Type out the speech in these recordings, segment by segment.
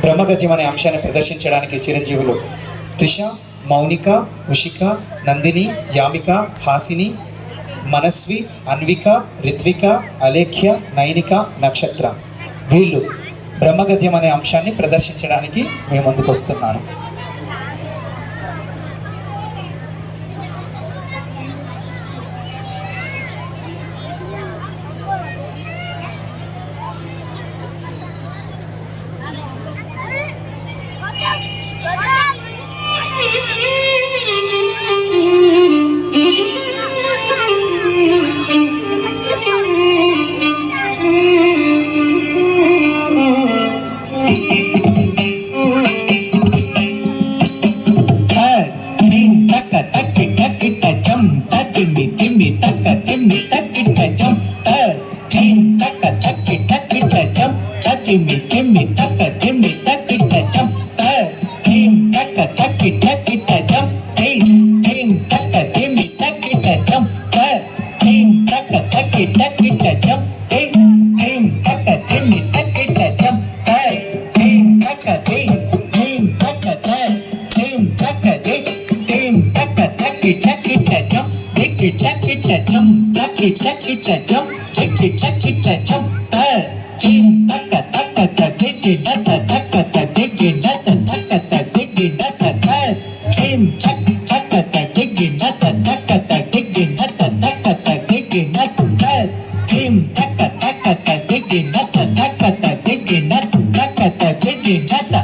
బ్రహ్మగద్యం అనే అంశాన్ని ప్రదర్శించడానికి చిరంజీవులు త్రిష, మౌనిక, ఉషిక, నందిని, యామిక, హాసిని, మనస్వి, అన్విక, రిత్విక, అలేఖ్య, నైనిక, నక్షత్ర వీళ్ళు బ్రహ్మగద్యం అనే అంశాన్ని ప్రదర్శించడానికి మేము ముందుకు వస్తున్నాను.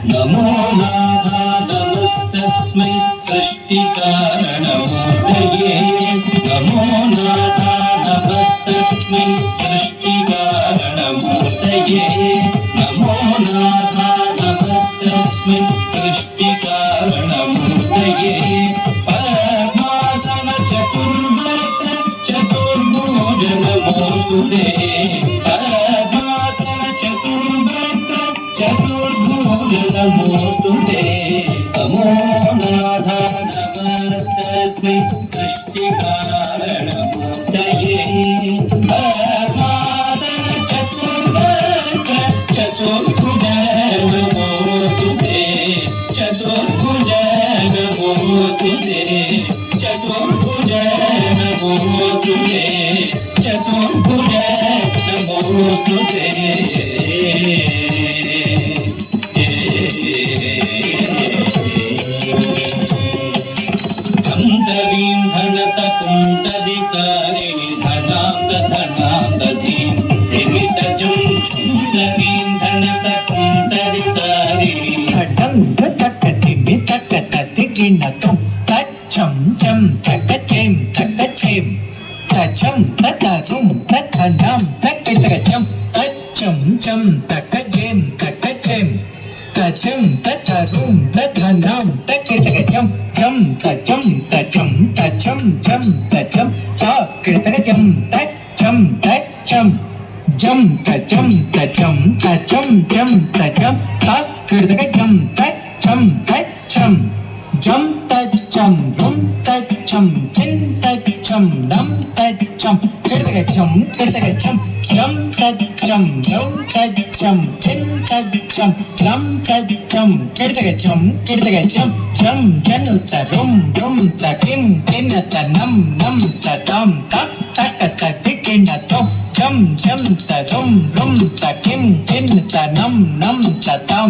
नमो नाथा नमस्तस्मै सृष्टिकारणमूर्तये नमो नाथा नमस्तस्मै सृष्टिकारणमूर्तये नमो नाथा नमस्तस्मै सृष्टिकारणमूर्तये पद्मासन चतुर्वक्त्र चतुर्भुज नमोस्तुते पद्मासन चतुर्वक्त्र चतुर्भुज नमोस्तुते नमो नाथा नमस्तस्मै सृष्टिकारणमूर्तये पद्मासन चतुर्वक्त्र चतुर्भुज नमोस्तुते चतुर्भुज नमोस्तुते चतुर्भुज नमोस्तुते चतुर्भुज नमोस्तुते कुंडलिकारिणि धनांद धनांद धीम धिमित जुम कुंडलीं धनत कुंडलिकारिणि घटं तक तिमि तक ततिगिनतं तच्चं चं तकचें तकचें तचं ततरुं तथनं तकितकचं तच्चं चं तकजें तकचें तचं ततरुं तथनं तकितकचं चं तचं तचं तचं चं तचं तकितकचं तचं तचं जम तचम तचम तचम जम तचम तकितकचं तचं तचं जम तच्चं रुं तच्चं चिं तच्चं लं तच्चं कितकचं कितकचं जम तच्चं रुं तच्चं चिं तच्चं लं तच्चं कितकचं कितकचं जम जनुत रुं रुं तकिं किन्नत नं नं ततं तक ततिकिन्नतं जम जम तरुं रुं तकिं किन्नत नं नं ततं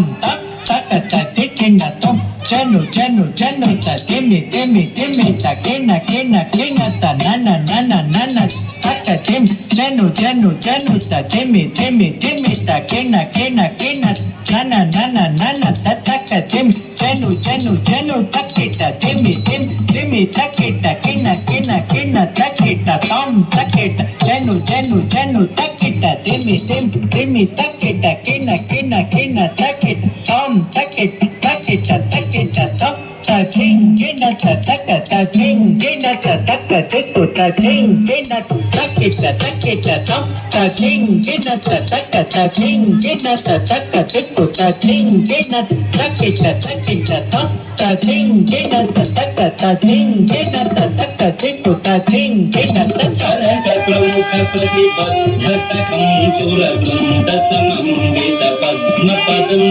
तक ततिकिन्नतं जनु जनु जनु तिमि तिमि तिमि तकिन किन किन नन नन नन तक तिम जनु जनु जनु तिमि तिमि तिमि तकिन किन किन नन नन नन तक तिम जनु जनु जनु तकिट तिमि तिम तिमि तकिट किन किन किन तकिट तम तकिट जनु जनु जनु तकिट तिमि तिम तिमि तकिट किन किन किन तकिट तम तकिट तकिट तकिट तम तथिं किन तक तथिं किन तक तितु तथिं किन तकिट तकिट तम तथिं किन तक तथिं किन तक तितु तथिं किन तकिट तकिट तम तथिं किन तक तथिं किन तक तितु तथिं किन सरक प्रमुख प्रतिबद्ध सकं सुरगुंड समन्वित पद्मपदं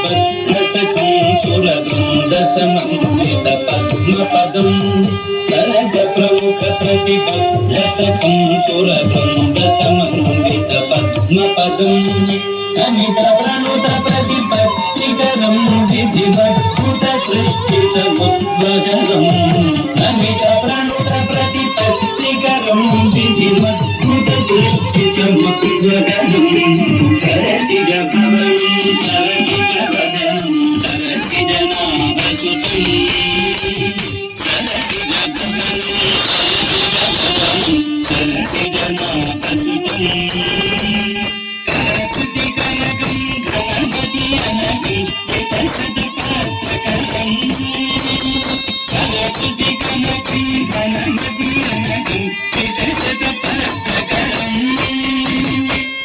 बद्धसखं सुरवृन्दसमन्वित पद्मपदम् सरग प्रमुख प्रतिबद्धसखं सुरवृन्दसमन्वित पद्मपदम् अमित प्रणुत प्रतिपत्तिकरं विधिवद्भुत सृष्टिसमुद्वहरम् अमित प्रणुत प्रतिपत्तिकरं विधिवद्भुत सृष्टिसमुद्वहरम् सरसिज भवनं सरसिज वदनं सरसिज नाभसुतं सरसिज भवनं सरसिज नाभसुतं करकुति कनकं घनमति अनघं चितसदपात्रकरं करकुति कनकं घनमति अनघं चितसदपात्रकरं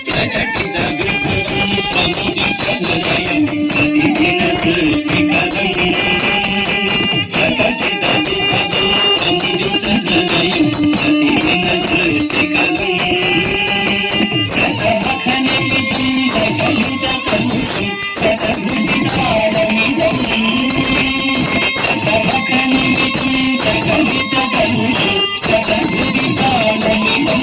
प्रकटित विभवं प्रमुदितहृदयं प्रतिदिन सृष्टिकरं प्रकटित विभवं प्रमुदितहृदयं प्रतिदिन सृष्टिकरं शतमखनितं सकलितकलुषं शतभुजितालमिदं शतमखनितं सकलितकलुषं शतभुजितालमिदं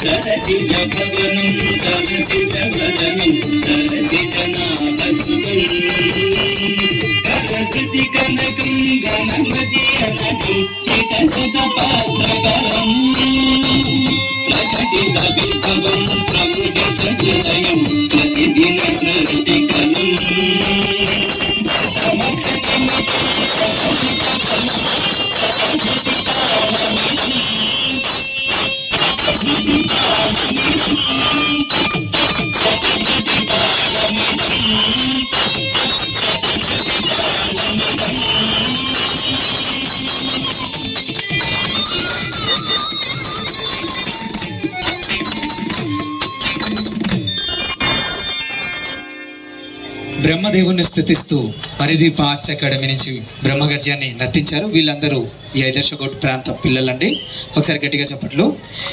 सरसिज भवनं सरसिज वदनं सरसिज नाभसुतं करकृति कनकं घनमति अनघं चितसदपात्रकरं प्रकटित विभवं प्रमुदित हृदयं प्रतिदिन सृष्टिकरम् బ్రహ్మదేవుని స్తుతిస్తూ మణిదీప ఆర్ట్స్ అకాడమీ నుంచి బ్రహ్మగద్యాన్ని నర్తించారు. వీళ్ళందరూ ఈ ఐదర్శగౌడ్ ప్రాంత పిల్లలండి. ఒకసారి గట్టిగా చెప్పట్లు.